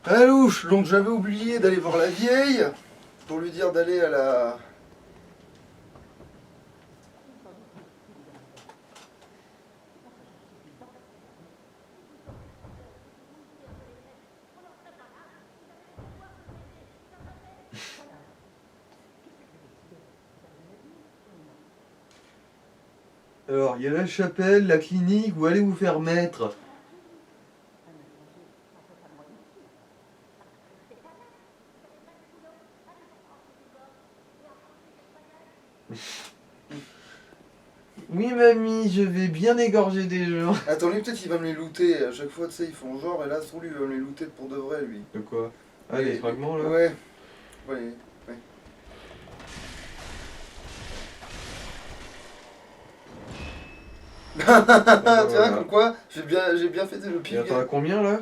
Ah louche, donc j'avais oublié d'aller voir la vieille pour lui dire d'aller à la... Alors, il y a la chapelle, la clinique, où allez vous faire mettre? Oui, mamie, je vais bien égorger des gens. Attends, lui peut-être qu'il va me les looter. À chaque fois, tu sais, ils font genre, et là, sur lui, il va me les looter pour de vrai, lui. De quoi? Ah, les fragments là? Ouais. Ouais. Ouais. Tu vois, comme quoi, j'ai bien fait le Et pied. attends, à combien là?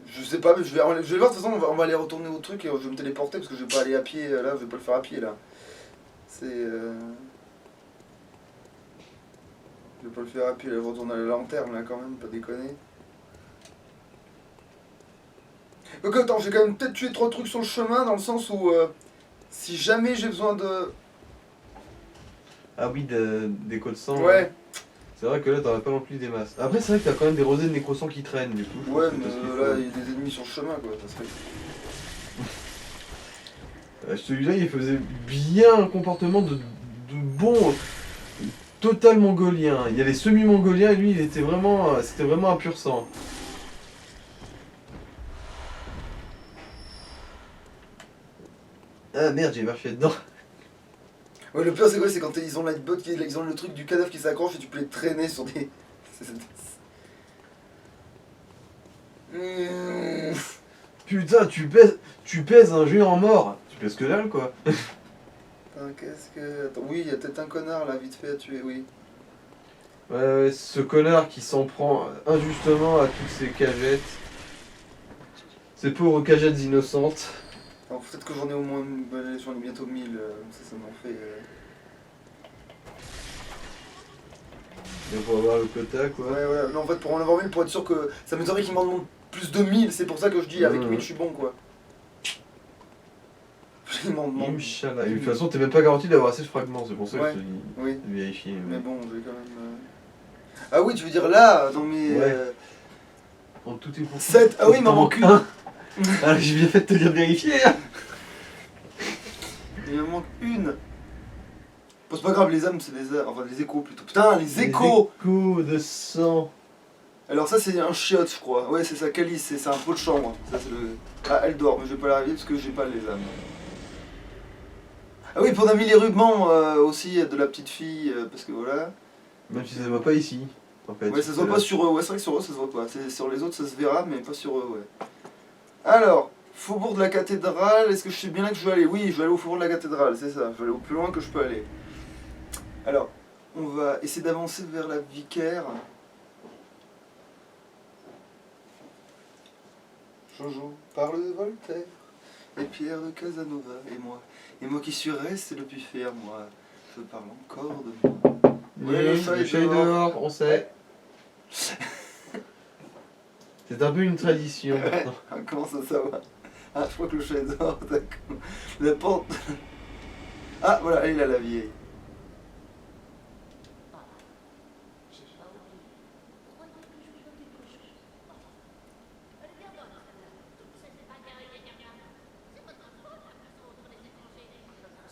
Je sais pas, mais je vais voir, de toute façon, on va aller retourner au truc et je vais me téléporter parce que je vais pas aller à pied là, je vais pas le faire à pied là. C'est. Je vais pas le faire à pied là, je retourne à la lanterne là quand même, pas déconner. Donc attends, j'ai quand même peut-être tué 3 trucs sur le chemin dans le sens où si jamais j'ai besoin de. Ah oui, des codes sang. Ouais, Là. C'est vrai que là, t'en as pas non plus des masses. Après, c'est vrai que t'as quand même des rosées de nécrosang qui traînent, du coup. Je ouais, pense que mais c'est parce qu'il là faut. il y a des ennemis sur le chemin quoi, ça serait. Celui-là, il faisait bien un comportement de bon, total mongolien. Il y a les semi-mongoliens et lui, il était vraiment, c'était vraiment un pur sang. Ah merde, j'ai marché dedans. Ouais, le pire c'est quoi, c'est quand ils ont la botte, ils ont le truc du cadavre qui s'accroche et tu peux les traîner sur des. Mmh. Putain, tu pèses un géant mort. Tu pèses que dalle, quoi. Attends, qu'est-ce que. Attends, oui, il y a peut-être un connard là, vite fait à tuer, oui. Ouais, ce connard qui s'en prend injustement à toutes ces cagettes. Ces pauvres cagettes innocentes. Alors peut-être que j'en ai au moins. J'en ai bientôt 1000, ça m'en fait. Et pour avoir le quota, quoi. Ouais, ouais, non, en fait, pour en avoir 1000, pour être sûr que. Ça m'étonnerait qu'il m'en demande plus de 1000, c'est pour ça que je dis avec 1000 je suis bon quoi. Il m'en demande. Inch'Allah. Et de toute façon, t'es même pas garanti d'avoir assez de fragments, c'est pour ça Ouais, que je te dis oui. de vérifier. Mais bon, je vais quand même. Ah oui, tu veux dire là, dans mes. Ouais. En tout et pour tout. 7. Ah oui, il m'en manque une. Ah, j'ai bien fait de te dire de vérifier. Hein. Il me manque une. Bon, c'est pas grave, les âmes, c'est des âmes. Enfin, les échos plutôt. Putain, les échos. Les échos de sang. Alors, ça, c'est un chiotte, je crois. Ouais, c'est ça, Calice, c'est un pot de chambre. Ça, c'est le. Ah, elle dort, mais je vais pas la réveiller parce que j'ai pas les âmes. Ah oui, puis on a mis les rubans aussi de la petite fille, parce que voilà. Même si ça se voit pas ici. En fait, Ouais, ça se voit pas sur eux. Ouais, c'est vrai que sur eux, ça se voit pas. Sur les autres, ça se verra, mais pas sur eux, ouais. Alors, faubourg de la cathédrale, est-ce que je sais bien là que je veux aller? Oui, je vais aller au faubourg de la cathédrale, c'est ça. Je vais aller au plus loin que je peux aller. Alors, on va essayer d'avancer vers la vicaire. Jojo parle de Voltaire, et Pierre de Casanova, et moi. Et moi qui suis resté le plus fier, moi, je parle encore de moi. Ouais, le chat est dehors, on sait. C'est un peu une tradition maintenant. Comment ça va? Ah, je crois que le chat est dehors, d'accord. La porte. Ah, voilà, elle est là, la vieille.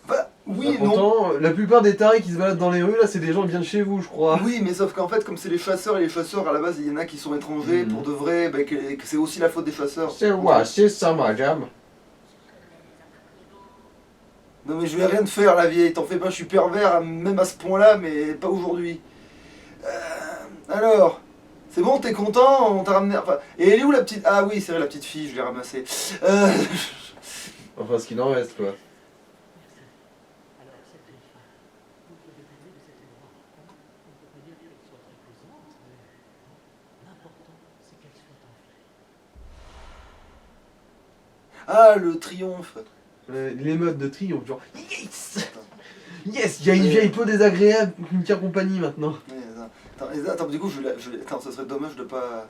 Bah, oui et non. Pourtant, la plupart des tarés qui se baladent dans les rues, là, c'est des gens bien de chez vous, je crois. Oui, mais sauf qu'en fait, comme c'est les chasseurs, et les chasseurs, à la base, il y en a qui sont étrangers, Mhm. pour de vrai, bah, que c'est aussi la faute des chasseurs. C'est quoi, c'est ça, madame. Non mais je vais rien te faire, la vieille, t'en fais pas, je suis pervers, même à ce point-là, mais pas aujourd'hui. Alors, c'est bon, t'es content, on t'a ramené... Enfin, et elle est où la petite... Ah oui, c'est vrai, la petite fille, je l'ai ramassée. Enfin, ce qu'il en reste, quoi. Ah, le triomphe. Les modes de triomphe, genre yes. Yes, il y a une vieille peau désagréable qui me tient compagnie maintenant. Ouais, attends, du coup, attends, ça serait dommage de pas...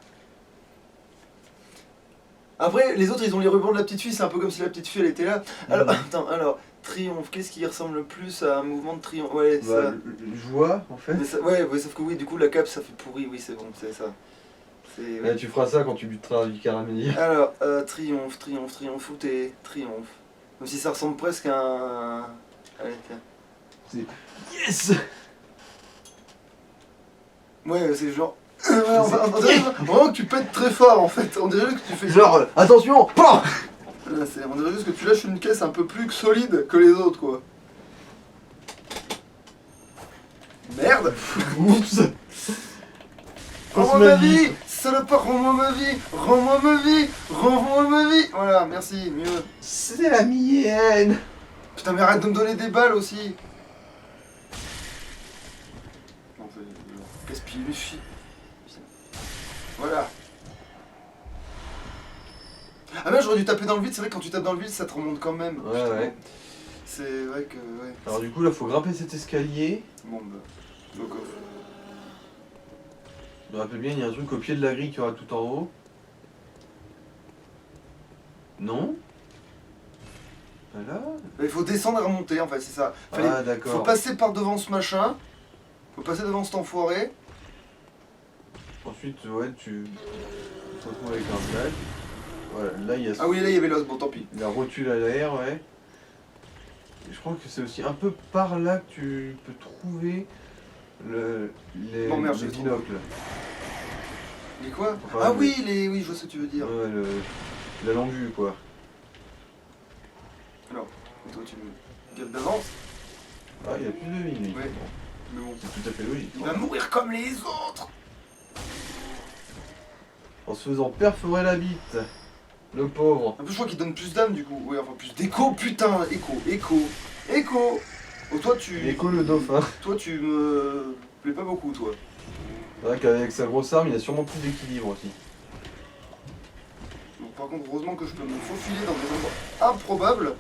Après, les autres, ils ont les rubans de la petite fille, c'est un peu comme si la petite fille, elle était là. Alors, Mhm. attends, alors, triomphe, qu'est-ce qui ressemble le plus à un mouvement de triomphe? Ouais, Bah, ça. joie, en fait. Mais ouais, ouais, sauf que oui, du coup, la cape, ça fait pourri, oui, c'est bon, c'est ça. C'est... Ouais, tu feras ça quand tu buteras du caramélier. Alors, triomphe, triomphe, triomphe, où t'es? Triomphe. Comme si ça ressemble presque à un... Allez, tiens. Yes! Ouais, c'est genre... Ouais, on dirait vraiment que tu pètes très fort, en fait. On dirait juste que tu fais... Genre, attention! Pam! Là, on dirait juste que tu lâches une caisse un peu plus solide que les autres, quoi. Merde! Oups! Rends-moi ma vie! Salopard, rends-moi ma vie! Rends-moi ma vie! Rends-moi ma vie! Voilà, merci, mieux. C'est la mienne! Putain, mais arrête de me donner des balles aussi! Non, gaspille mes filles. Voilà. Ah ben j'aurais dû taper dans le vide, c'est vrai que quand tu tapes dans le vide ça te remonte quand même. Ouais, Putain, ouais. C'est vrai que... ouais. Alors du coup là faut grimper cet escalier. Bon bah... Donc, Je me rappelle bien, il y a un truc au pied de la grille qui aura tout en haut. Non? Voilà. il faut descendre et remonter en fait, c'est ça. Ah Faut d'accord. passer par devant ce machin. Faut passer devant cet enfoiré. Ensuite, ouais, tu te retrouves avec un flag. Voilà, là il y a Ah oui, là il y avait l'os, bon tant pis. la rotule à l'air, ouais. Et je crois que c'est aussi un peu par là que tu peux trouver Bon, merde, les j'ai trouvé. binocles. Les quoi? Enfin, Ah le- oui, oui, je vois ce que tu veux dire. Ouais, la longue vue quoi. Alors, et toi tu me gueules d'avance. Ah, il y a plus de vie, lui. Ouais. Bon, Mais bon. c'est tout à fait logique. Il va mourir comme les autres. En se faisant perforer la bite. Le pauvre. En plus je crois qu'il donne plus d'âme du coup. Ouais, enfin plus d'écho, putain, écho. Oh toi tu... Écho le dauphin. Toi tu me plais pas beaucoup toi. C'est vrai qu'avec sa grosse arme, il a sûrement plus d'équilibre aussi. Donc, par contre heureusement que je peux me faufiler dans des endroits improbables.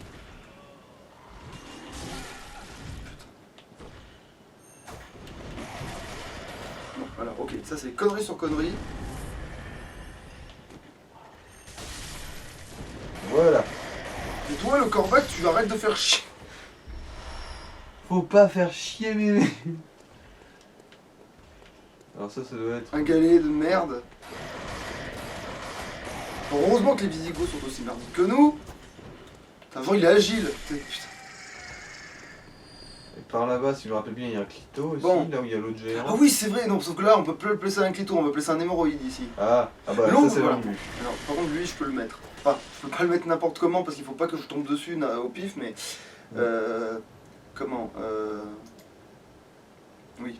Bon voilà, ok, ça c'est connerie sur connerie. Voilà. Et toi le corbac tu arrêtes de faire chier. Faut pas faire chier bébé. Alors ça doit être... Un galet de merde. Bon, heureusement que les Visigoths sont aussi merdiques que nous. Putain, genre il est agile. Putain. Et par là-bas, si je me rappelle bien, il y a un clito aussi, Bon. là où il y a l'autre géant. Ah oui c'est vrai, non, sauf que là on peut plus le placer un clito, on va placer un hémorroïde ici. Ah bah L'ombre, ça c'est voilà. l'ombre. Alors, par contre, lui, je peux le mettre. Enfin, je peux pas le mettre n'importe comment parce qu'il faut pas que je tombe dessus au pif, mais. Comment Oui.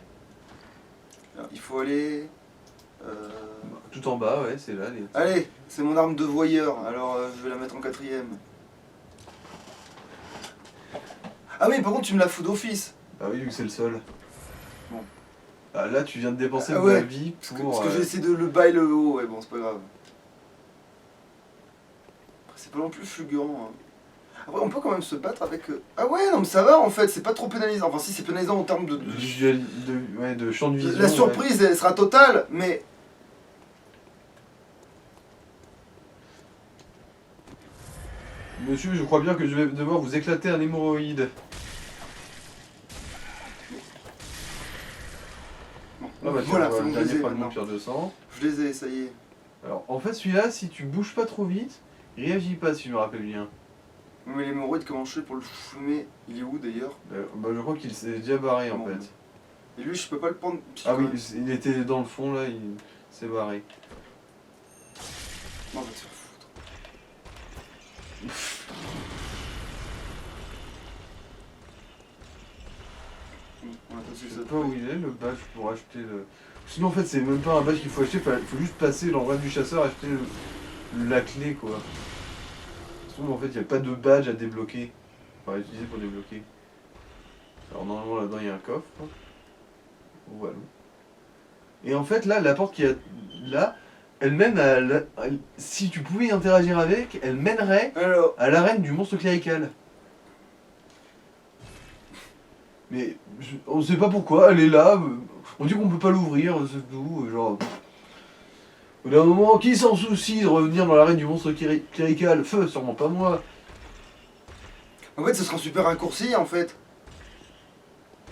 Alors, il faut aller. Tout en bas, ouais, c'est là. Les... Allez, c'est mon arme de voyeur, alors je vais la mettre en 4ème. Ah oui, par contre, tu me la fous d'office. Ah oui, vu que c'est le sol. Bon. Ah, là, tu viens de dépenser Ah de ouais, la vie pour... Parce que j'ai essayé de le bail le haut, ouais, bon, c'est pas grave. C'est pas non plus fulgurant. Hein. Après, on peut quand même se battre avec... Ah ouais, non mais ça va en fait, c'est pas trop pénalisant. Enfin si, c'est pénalisant en termes ouais, de champ de vision. La surprise, elle sera totale, mais... Monsieur, je crois bien que je vais devoir vous éclater un hémorroïde. Bon, Ah bah tiens, voilà, on c'est va bon, le je les dernier ai fragment maintenant. de pierre de sang. Je les ai, ça y est. Alors, en fait, celui-là, si tu bouges pas trop vite, il réagit pas, si je me rappelle bien. Mais l'hémorroïde, comment je fais pour le fumer? Il est où d'ailleurs? Bah, je crois qu'il s'est déjà barré, en Bon. fait. Et lui, je peux pas le prendre. Ah oui, il était dans le fond, là, il s'est barré. Non, on va te faire foutre. On a passé Je ça. sais pas où il est, le badge pour acheter le... Sinon, en fait, c'est même pas un badge qu'il faut acheter, faut juste passer l'endroit du chasseur, acheter la clé, quoi. Sinon, en fait, il n'y a pas de badge à débloquer. Enfin, à utiliser pour débloquer. Alors, normalement, là-dedans, il y a un coffre. Voilà. Et en fait, là, la porte qui a là, elle-même, si tu pouvais interagir avec, elle mènerait Alors, à l'arène du monstre clérical. Mais on sait pas pourquoi, elle est là, on dit qu'on peut pas l'ouvrir, c'est tout, genre... Au bout d'un moment, qui s'en soucie de revenir dans l'arène du monstre clérical? Feu, sûrement pas moi. En fait, ce sera un super raccourci en fait.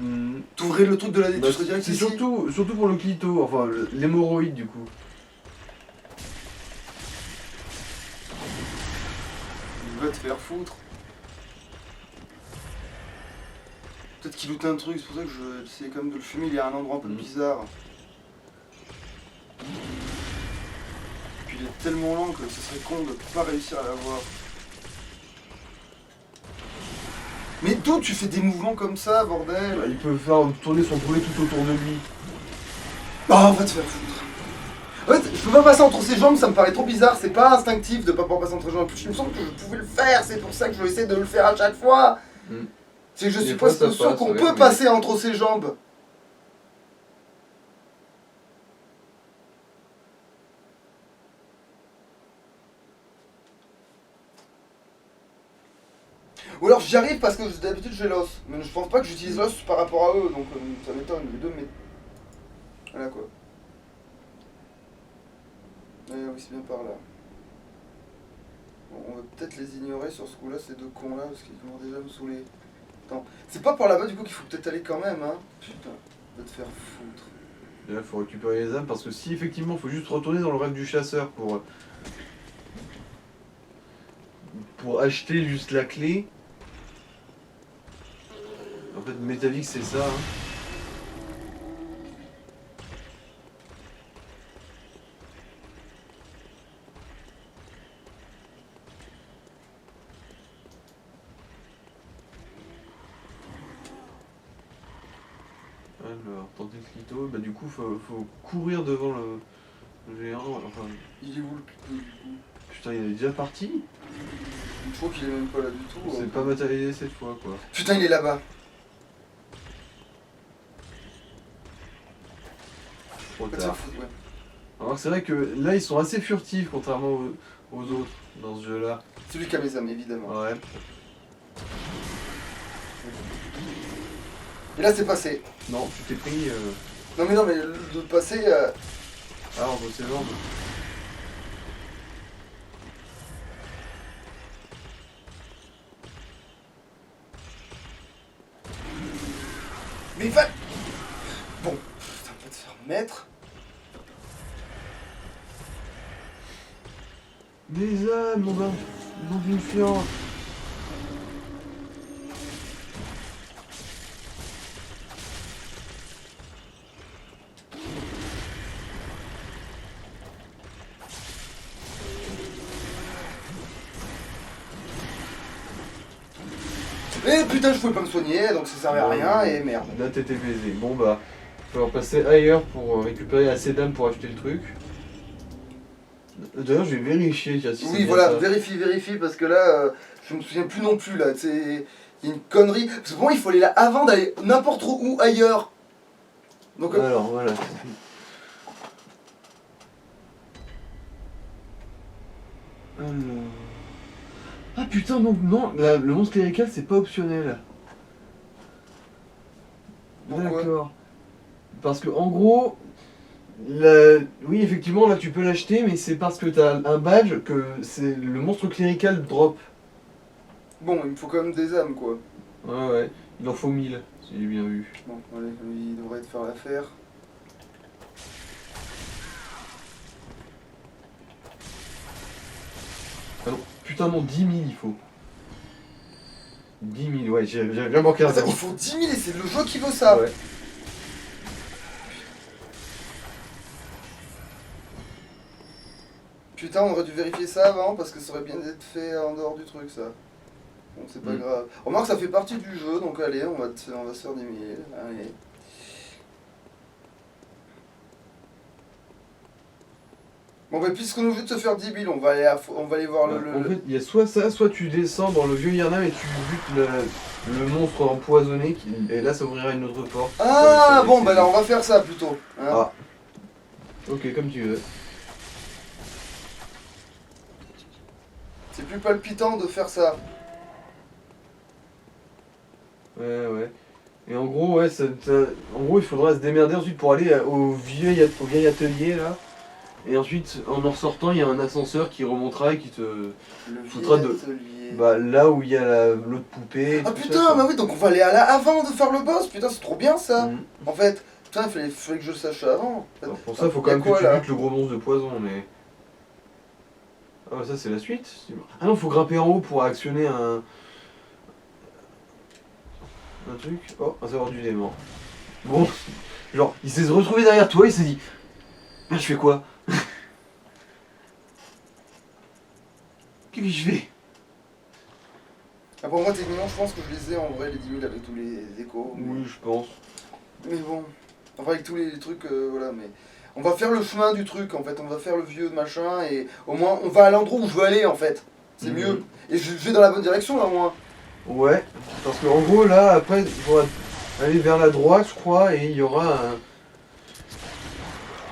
Hmm. T'ouvrais le truc de la... Bah, tu serais direct c'est ici. surtout pour le clito, enfin l'hémorroïde du coup. Il va te faire foutre. Peut-être qu'il loot un truc, c'est pour ça que je essayais quand même de le fumer, il est à un endroit un peu bizarre. Puis il est tellement lent que ce serait con de pas réussir à l'avoir. Mais d'où tu fais des mouvements comme ça, bordel? Bah, il peut faire tourner son poulet tout autour de lui. Ah, va te faire foutre. En fait, je peux pas passer entre ses jambes, ça me paraît trop bizarre, c'est pas instinctif de pas pouvoir passer entre ses jambes. En plus, il me semble que je pouvais le faire, c'est pour ça que je vais essayer de le faire à chaque fois. C'est que je suis fois, presque ça sûr passe, qu'on ouais, peut mais- passer entre ses jambes. Ou alors j'y arrive parce que d'habitude j'ai l'os. Mais je pense pas que j'utilise l'os par rapport à eux, donc ça m'étonne. Les deux, mais. Voilà quoi. Oui, c'est bien par là. Bon, on va peut-être les ignorer sur ce coup-là, ces deux cons-là, parce qu'ils commencent déjà à me saouler. Attends, c'est pas par là-bas du coup qu'il faut peut-être aller quand même, hein. Putain, va te faire foutre. Et là, faut récupérer les âmes parce que si effectivement, faut juste retourner dans le rêve du chasseur pour acheter juste la clé. En fait, Métavix, c'est ça. Hein. Alors, tenter le clito, bah du coup, faut courir devant le géant. Enfin, Il est où le putain du coup? putain, il est déjà parti. Je crois qu'il est même pas là du tout. C'est pas matérialisé cette fois, quoi. Putain, il est là-bas. Trop Va te faire tard. foutre, ouais. Alors c'est vrai que là, ils sont assez furtifs, contrairement aux autres dans ce jeu-là. Celui qui a mes âmes, évidemment. Ouais. Et là, c'est passé. Non, tu t'es pris... Non, mais de passer. Ah, entre ses jambes. Mais il va. Bon, putain, va te faire mettre. Mes âmes, mon fiante. Et putain, je pouvais pas me soigner, donc ça servait à rien, et merde. Là, t'étais baisé. Bon, bah, faut en passer ailleurs pour récupérer assez d'âmes pour acheter le truc. D'ailleurs, je vais vérifier tiens, si c'est Oui, bien voilà, ça. vérifie, parce que là, je me souviens plus non plus, là, c'est. Il y a une connerie. Parce que pour moi, il faut aller là avant d'aller n'importe où ailleurs. Donc, Alors, voilà. Alors... Ah putain, donc non, le monstre clérical, c'est pas optionnel. Pourquoi? D'accord. Parce que, en gros, oui, effectivement, là, tu peux l'acheter, mais c'est parce que t'as un badge que c'est le monstre clérical drop. bon, il me faut quand même des âmes, quoi. Ouais, ouais. Il en faut 1000, si j'ai bien vu. Bon, allez, il devrait te faire l'affaire. Ah non, putain, non, 10 000 il faut. 10 000, ouais, j'ai bien manqué un Attends, zéro. il faut 10 000 et c'est le jeu qui veut ça. Ouais. Putain, on aurait dû vérifier ça avant parce que ça aurait bien d'être fait en dehors du truc, ça. Bon, c'est pas grave. Remarque, ça fait partie du jeu, donc allez, on va se faire des 1000. Allez. Bon, bah, puisqu'on est obligé de se faire 10 000, on va aller voir En fait, il y a soit ça, soit tu descends dans le vieux Yharnam et tu butes le monstre empoisonné, et là ça ouvrira une autre porte. Ah, bon, bah là, on va faire ça plutôt. Hein. Ah. Ok, comme tu veux. C'est plus palpitant de faire ça. Ouais, ouais. Et en gros, ouais, en gros, il faudra se démerder ensuite pour aller au vieil atelier là. Et ensuite, en ressortant, il y a un ascenseur qui remontera et qui te Le foutra vieil de... atelier. Bah, là où il y a l'autre poupée. et Ah tout ça, putain, quoi. bah oui, donc on va aller à la avant de faire le boss. Putain, c'est trop bien ça. Mhm. En fait, putain, fallait que je le sache avant. Alors, pour ça, faut Y quand a même quoi, que tu là butes le gros monstre de poison, mais... Ah, bah, ça, c'est la suite. Ah non, faut grimper en haut pour actionner un truc. Oh, un savoir du démon. Bon, genre, il s'est retrouvé derrière toi, il s'est dit... Merde, je fais quoi? Qu'est-ce que je fais? Ah, pour moi, techniquement, je pense que je les ai en vrai, les 10 000 avec tous les échos. Oui, je pense. Mais bon, enfin avec tous les trucs, voilà, mais... On va faire le chemin du truc, en fait, on va faire le vieux machin, et au moins, on va à l'endroit où je veux aller, en fait. C'est Mhm. mieux. Et je vais dans la bonne direction, là, au moins. Ouais, parce qu'en gros, là, après, il faudra aller vers la droite, je crois, et il y aura un...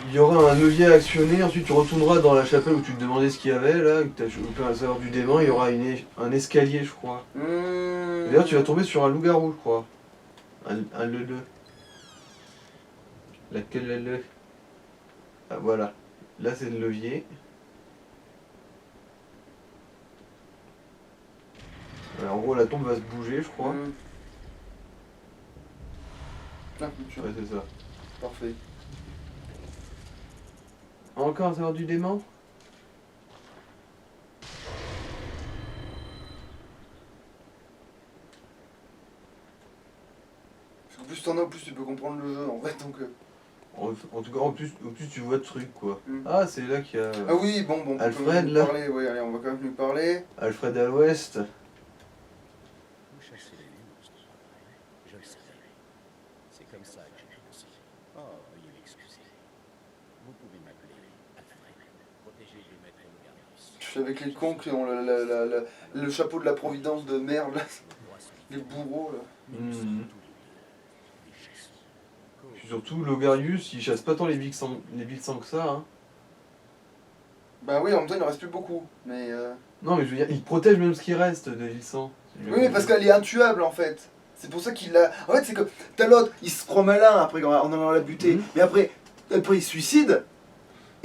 Il y aura un levier à actionner, ensuite tu retourneras dans la chapelle où tu te demandais ce qu'il y avait, là, que tu as chopé un savoir du démon, il y aura un escalier, je crois. D'ailleurs, tu vas tomber sur un loup-garou, je crois. Un le. Laquelle le. Ah, voilà. Là, c'est le levier. Alors, en gros, la tombe va se bouger, je crois. Ah, tu Ouais, c'est ça. parfait. Encore un savoir du démon? Parce qu'en plus t'en as, plus tu peux comprendre le jeu, en fait, donc... En tout cas, en plus, tu vois de trucs, quoi. Mm. Ah, c'est là qu'il y a... Ah oui, bon, on peut Alfred, quand même lui là. parler, ouais, allez, on va quand même lui parler. Alfred à l'ouest. Vous chassez les monstres, je le savais. C'est comme ça que j'ai commencé. Oh, veuillez m'excuser. Vous pouvez m'appeler Alfred, protégé du maître Logarus. Je suis avec les cons qui ont le chapeau de la providence de merde, là. Les bourreaux, là. Hmm. Puis surtout, Logarius, il chasse pas tant les villes sans que ça, hein. Bah oui, en même temps, il en reste plus beaucoup, mais... Non, mais je veux dire, il protège même ce qui reste de villes sans. Oui, mais parce qu'elle est intuable, en fait. C'est pour ça qu'il l'a... En fait, c'est que t'as l'autre, il se croit malin après en allant la buter, Mhm. mais après il se suicide,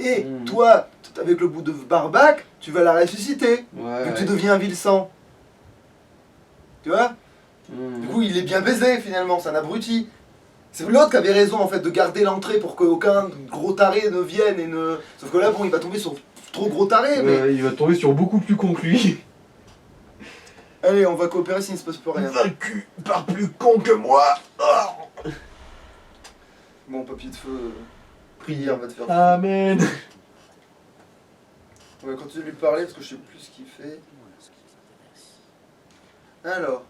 et Mhm. toi, avec le bout de barbac, tu vas la ressusciter, Ouais. vu que tu deviens un vil sang. Tu vois? Mhm. Du coup, il est bien baisé, finalement, c'est un abruti. C'est l'autre qui avait raison, en fait, de garder l'entrée pour qu'aucun gros taré ne vienne et ne... Sauf que là, bon, il va tomber sur trop gros taré, mais... Il va tomber sur beaucoup plus con que lui. Allez, on va coopérer s'il ne se passe plus rien. Vaincu par plus con que moi. Oh. Bon, papier de feu, prière va te faire... Amen. On va continuer de lui parler, parce que je sais plus ce qu'il fait.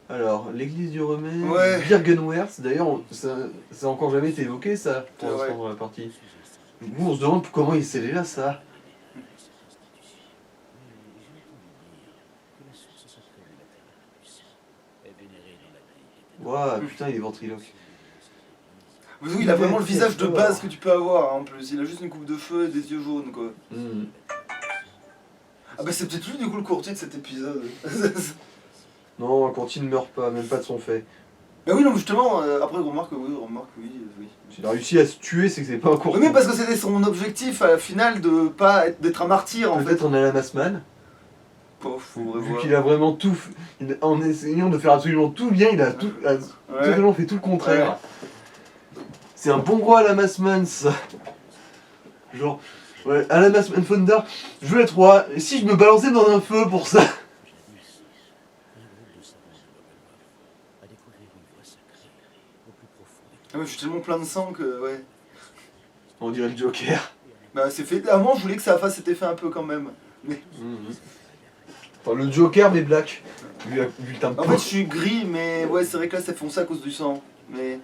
Alors, l'église du remède, Ouais. Birkenwerth, d'ailleurs, ça a encore jamais été évoqué, ça, pour C'est vrai. l'instant dans la partie. Nous, on se demande comment il s'est là, ça. Waouh, putain, il est ventriloque. oui, il a vraiment le visage de base que tu peux avoir, hein, en plus. Il a juste une coupe de feu et des yeux jaunes, quoi. Hmm. Ah bah c'est peut-être lui, du coup, le courtier de cet épisode. Non, quand il ne meurt pas, même pas de son fait. Bah oui, non, justement, après, remarque, oui. S'il a réussi à se tuer, c'est que c'est pas un Oui, courtier. mais parce que c'était son objectif, à la finale, de pas d'être un martyr, en fait. Peut-être on a la Massman. Pof, faut Vu revoir. qu'il a vraiment tout... En essayant de faire absolument tout bien, il a totalement fait tout le contraire. C'est un bon roi à la Massman, ça. Genre, ouais, à la Massman Fonda, je veux être roi, et si je me balançais dans un feu pour ça? Ah ouais, je suis tellement plein de sang que, ouais. On dirait le Joker. Bah c'est fait... À un moment, je voulais que ça fasse cet effet un peu, quand même. Mais... Enfin, le Joker mais black, vu le teint de En peau. fait, je suis gris, mais ouais, c'est vrai que là, c'est foncé à cause du sang. Mais...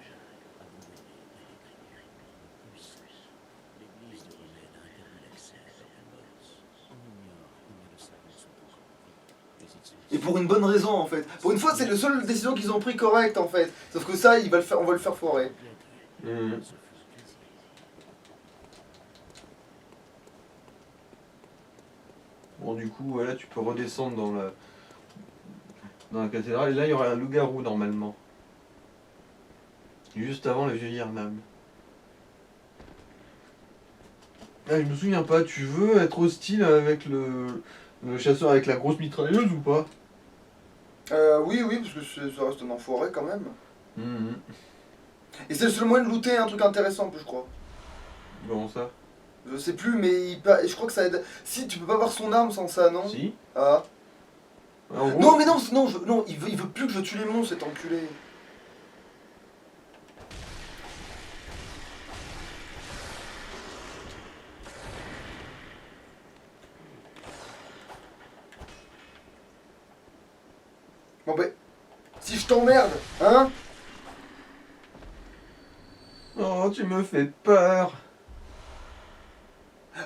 Et pour une bonne raison, en fait. Pour une fois, c'est la seule décision qu'ils ont pris correcte, en fait. Sauf que ça, on va le faire foirer. Mhm. Bon, du coup, voilà, tu peux redescendre dans la cathédrale, et là, il y aura un loup-garou, normalement. Juste avant le vieux Yernam. Ah, je me souviens pas, tu veux être hostile avec le chasseur avec la grosse mitrailleuse ou pas? Oui, oui, parce que ça reste un enfoiré quand même. Mhm. Et c'est le seul moyen de looter un truc intéressant, en plus, je crois. Comment ça? Je sais plus, mais je crois que ça aide. Si, tu peux pas voir son arme sans ça, non? Si. Ah. En gros, Non, mais non, non, non, il veut plus que je tue les monstres, cet enculé. Bon, ben, si je t'emmerde, hein? Oh, tu me fais peur.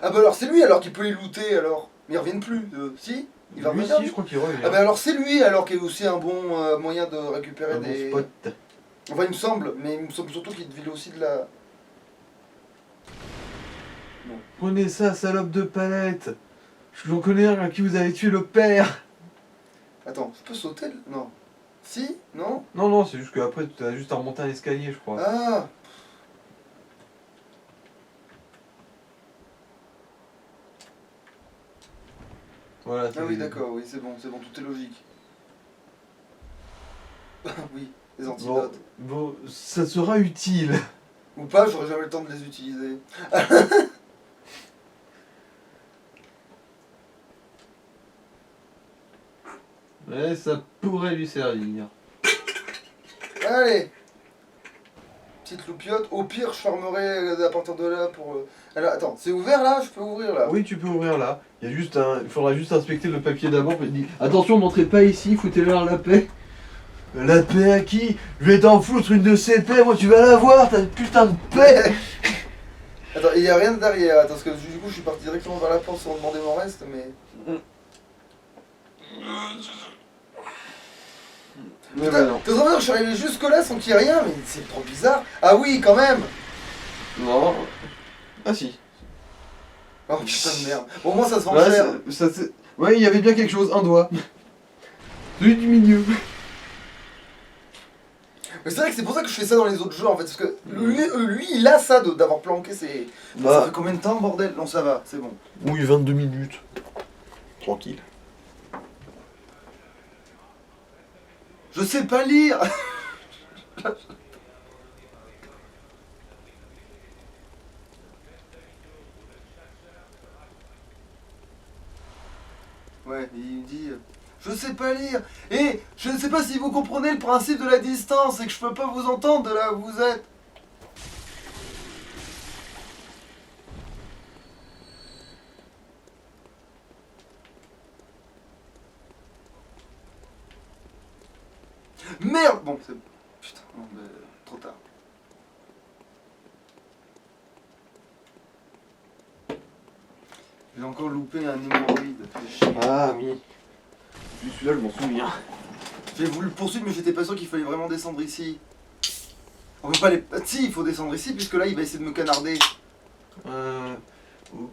Ah bah alors c'est lui alors qui peut les looter alors. Mais ils reviennent plus, si? Il va Lui, revenir si, lui. je crois qu'il revient. Ah bah alors c'est lui alors qui est aussi un bon moyen de récupérer Un bon des... spot. Enfin il me semble, mais il me semble surtout qu'il devait aussi de la... Prenez ça, salope de palette. J'en connais un à qui vous avez tué le père. Attends, je peux sauter Non. Si? Non? Non, non, c'est juste qu'après, tu as juste à remonter un escalier, je crois. Ah. Voilà, Ah oui d'accord, oui c'est bon, tout est logique. Oui, les Bon, antidotes. bon, ça sera utile. Ou pas, j'aurai jamais le temps de les utiliser. Ouais, ça pourrait lui servir. Allez. Petite loupiote. Au pire, je fermerai à partir de là pour... Alors, attends, c'est ouvert là? Je peux ouvrir là? Oui, tu peux ouvrir là. Il faudra juste inspecter le papier d'abord. Il dit attention, n'entrez pas ici, foutez-leur la paix. La paix à qui? Je vais t'en foutre une de ces paix, moi tu vas la voir, ta putain de paix. Attends, il n'y a rien derrière. Attends, parce que du coup, je suis parti directement vers la porte sans demander mon reste, mais... Mais Putain, bah non. t'es en train de dire que je suis arrivé jusque là sans qu'il y ait rien, mais c'est trop bizarre. Ah oui, quand même. Non. Ah si. Oh putain de merde. Bon, moi, ça se vend Ouais, cher. ouais, il y avait bien quelque chose, un doigt. Celui du milieu. Mais c'est vrai que c'est pour ça que je fais ça dans les autres jeux, en fait. Parce que lui il a ça d'avoir planqué ses... Ça fait combien de temps, bordel? Non, ça va, c'est bon. Oui, 22 minutes. Tranquille. Je sais pas lire. Ouais, il dit... Je sais pas lire. Et je ne sais pas si vous comprenez le principe de la distance et que je peux pas vous entendre de là où vous êtes. Merde. Bon, c'est... Putain, non, mais... trop tard. J'ai encore loupé un hémorroïde. Fais chier. Ah oui. Celui-là, je m'en souviens. J'ai voulu le poursuivre, mais j'étais pas sûr qu'il fallait vraiment descendre ici. On peut pas les... Si, il faut descendre ici, puisque là, il va essayer de me canarder.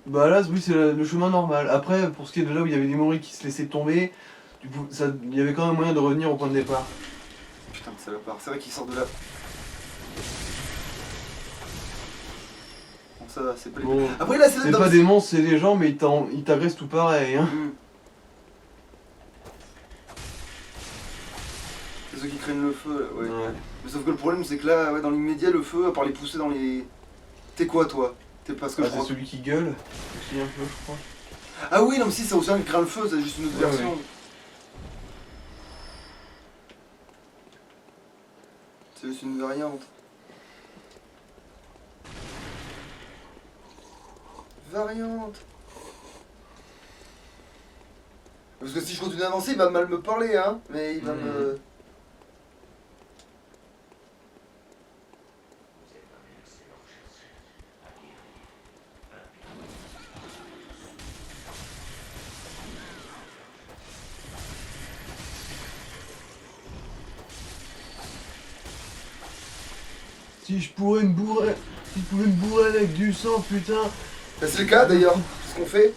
Bah là, oui, c'est le chemin normal. Après, pour ce qui est de là où il y avait des moris qui se laissaient tomber, il y avait quand même moyen de revenir au point de départ. Putain, ça va pas. C'est vrai qu'il sort de là. Bon, ça va, c'est pas les... Bon, Après, là, c'est pas des monstres, c'est des gens, mais ils t'agressent tout pareil. Hein. C'est ceux qui craignent le feu, là, ouais. Ouais. Mais sauf que le problème, c'est que là, ouais, dans l'immédiat, le feu, à part les pousser dans les... T'es quoi, toi? T'es pas ce que Ah, je c'est crois. celui qui gueule aussi un peu, je crois. Ah oui, non, mais si, ça aussi un qui craint le feu, c'est juste une autre Ouais, version. ouais. C'est juste une variante. Variante. Parce que si je continue à avancer, il va mal me parler, hein. Mais il va me... Si je pouvais me bourrer, si je pouvais me bourrer avec du sang, putain. Bah, c'est le cas, d'ailleurs. C'est ce qu'on fait.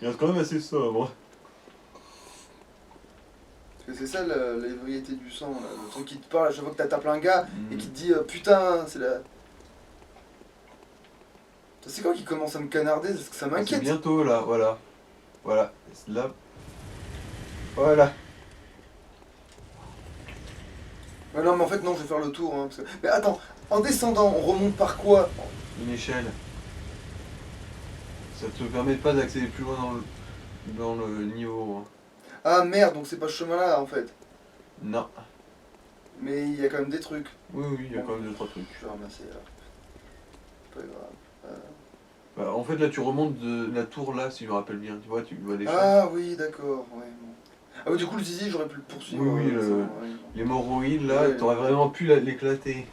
Il reste quand même assez sobre. Parce que c'est ça la variété du sang, là. Le truc qui te parle à chaque fois que t'as tapé un gars et qui te dit putain, c'est la... C'est quoi qui commence à me canarder? Parce que ça C'est m'inquiète. bientôt là, voilà. Voilà. Là. Voilà. Ouais, non, mais en fait, non, je vais faire le tour. Hein, parce que... Mais attends, en descendant, on remonte par quoi? Une échelle. Ça te permet pas d'accéder plus loin dans le niveau. Hein. Ah merde, donc c'est pas ce chemin-là en fait. Non. Mais il y a quand même des trucs. Oui, oui, il y a quand même 2-3 trucs. Je vais ramasser là. Pas grave. Bah, en fait, là, tu remontes de la tour là, si je me rappelle bien. Tu vois, tu vois l'échelle. Ah oui, d'accord. Ouais, bon. Ah oui, du coup, le zizi, j'aurais pu le poursuivre. Oui, oui, sans- ouais, bon. Les morroïdes là, Ouais. t'aurais vraiment pu l'éclater.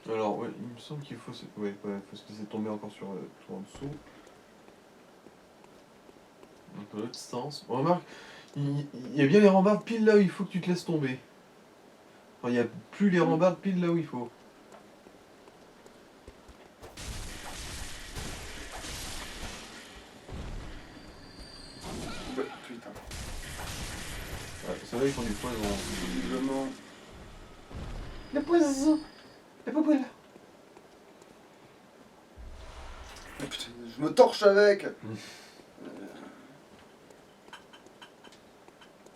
Alors, ouais, il me semble qu'il faut, ouais, faut se laisser tomber encore sur en dessous. Donc, dans l'autre sens. On remarque, il y a bien les rambardes pile là où il faut que tu te laisses tomber. Enfin, il n'y a plus les rambardes pile là où il faut. Ouais, putain. Ouais, ceux-là, ils font du poison. Visiblement. Le poison. Le popoule. Oh, putain, je me torche avec.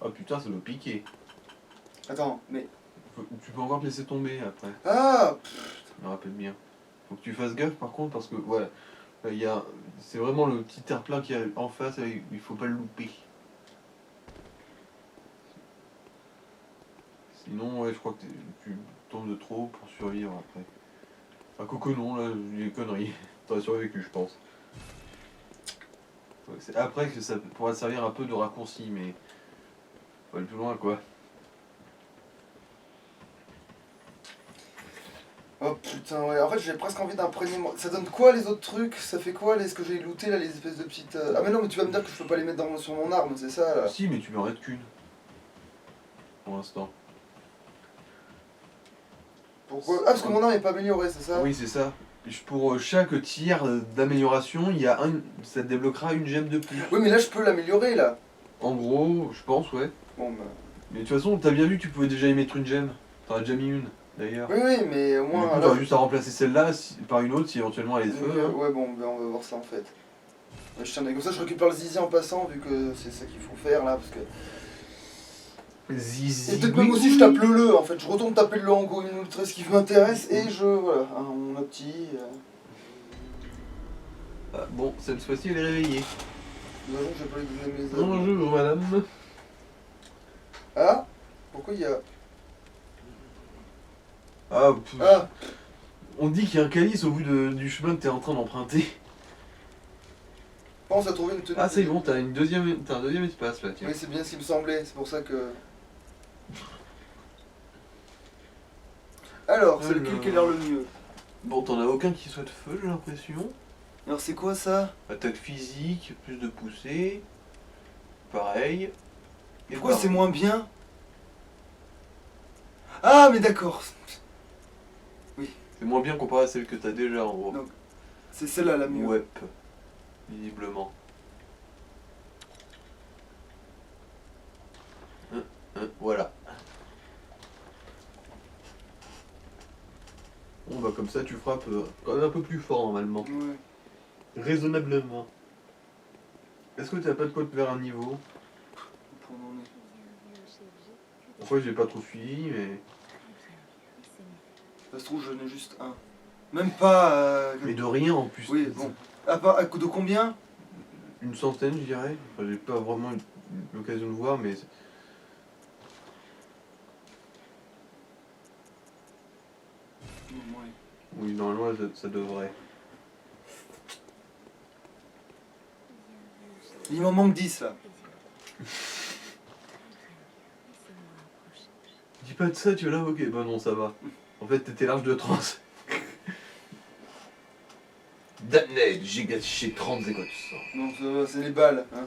Ah putain, ça doit piquer. Attends, mais. Tu peux encore te laisser tomber après. Ah Je me rappelle bien. Faut que tu fasses gaffe par contre parce que voilà, c'est vraiment le petit terre-plein qui est en face, il faut pas le louper. Sinon, ouais, je crois que tu tombes de trop pour survivre après. Ah, Coco, non, là, j'ai des conneries. T'aurais survécu, je pense. Ouais, c'est après que ça pourra te servir un peu de raccourci, mais faut aller plus loin, quoi. Oh putain, ouais. En fait, j'ai presque envie d'imprégner. Ça donne quoi les autres trucs? Ça fait quoi ce que j'ai looté là, les espèces de petites. Ah, mais non, mais tu vas me dire que je peux pas les mettre sur mon arme, c'est ça là? Si, mais tu peux en mettre qu'une. Pour l'instant. Pourquoi? Ah, parce que mon arme est pas améliorée, c'est ça? Oui, c'est ça. Pour chaque tir d'amélioration, ça te débloquera une gemme de plus. Oui, mais là, je peux l'améliorer là. En gros, je pense, ouais. Bon, bah. Mais de toute façon, t'as bien vu que tu pouvais déjà y mettre une gemme. T'en as déjà mis une, d'ailleurs. Oui, oui, mais au Du moins. coup, là, t'auras juste à remplacer celle-là par une autre si éventuellement elle est de feu. Hein. Ouais, bon, ben, on va voir ça en fait. Ouais, je tiens, comme ça, je récupère le zizi en passant, vu que c'est ça qu'il faut faire là, parce que. Zizi. Et peut-être même aussi, je tape le en fait. Je retourne taper le en Go Ultra, ce qui m'intéresse, et je. Voilà, hein, mon petit. Ah, bon, cette fois-ci, elle est réveillée. De toute façon, je vais pas lui donner mes armes. Bonjour, madame. Ah? Pourquoi il y a. Ah, Ah! on dit qu'il y a un calice au bout du chemin que t'es en train d'emprunter. Pense à trouver une tenue. Ah, c'est bon, t'as un deuxième espace là, tiens. Oui, c'est bien ce qui me semblait, c'est pour ça que. Alors, c'est lequel qui a l'air le mieux? Bon, t'en as aucun qui soit de feu, j'ai l'impression. Alors, c'est quoi ça? Attaque physique, plus de poussée. Pareil. Et Pourquoi pareil. c'est moins bien? Ah, mais d'accord! C'est moins bien comparé à celle que t'as déjà en gros. Donc, c'est celle-là la mieux. Ouais, visiblement. Voilà. Bon bah comme ça tu frappes quand même un peu plus fort normalement. Ouais. Raisonnablement. Est-ce que t'as pas de quoi te faire un niveau? Pour en est. Enfin j'ai pas trop suivi mais. Ça se trouve, j'en ai juste un. Même pas. Mais de rien en plus. Oui, bon. À coup de combien? Une centaine je dirais. Enfin, j'ai pas vraiment eu l'occasion de voir mais. Ouais. Oui normalement ça devrait. Il m'en manque 10 là. Dis pas de ça, tu es là, ok, bah non ça va. En fait t'étais large de trans. Damned, j'ai gâché 30 écoutes. Non, ça va, c'est les balles. Hein,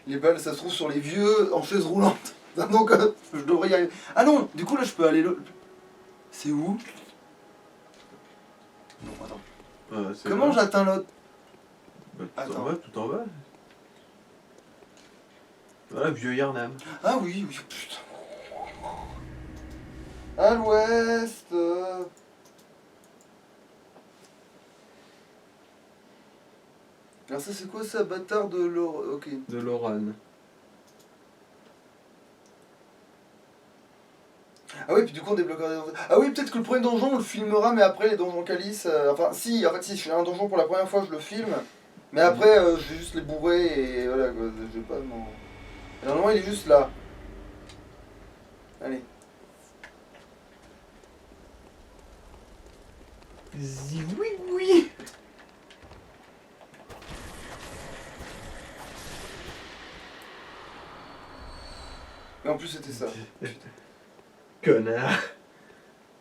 les balles, ça se trouve sur les vieux en chaise roulante. Donc, je devrais y aller. Ah non, du coup là, je peux aller. C'est où? Non, attends. Comment j'atteins l'autre? Bah, tout Attends. en bas, tout en bas. Voilà, vieux Yarnam. Ah oui, oui, putain. À l'ouest. Alors ça c'est quoi ça, bâtard de l'or... Ok. De Loran. Ah oui, puis du coup on débloquera des donjons. Ah oui, peut-être que le premier donjon on le filmera, mais après les donjons Calice... Enfin si, en fait si, je fais un donjon pour la première fois, je le filme. Mais après je vais juste les bourrer et voilà quoi, je vais pas m'en... Et normalement il est juste là. Allez. Oui, oui. Et en plus c'était ça. Connard.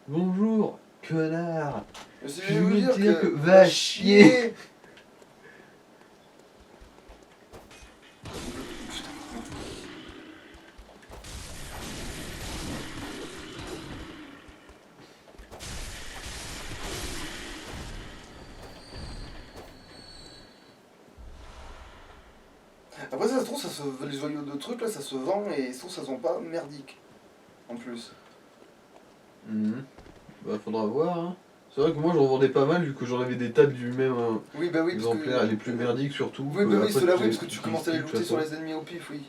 Bonjour, connard. Mais c'est Je vais vous veux dire dire que... que va chier. Après ça se trouve, les joyaux de trucs là ça se vend et ça se vend pas merdique. En plus. Mhm. Bah faudra voir. Hein. C'est vrai que moi j'en vendais pas mal vu que j'en avais des tas du même Oui bah oui, parce exemplaire, que... les plus merdiques surtout. Oui bah oui, Après, cela tu oui, les parce que tu utilises commences à les plus, de looter toute sur façon. les ennemis au pif, oui.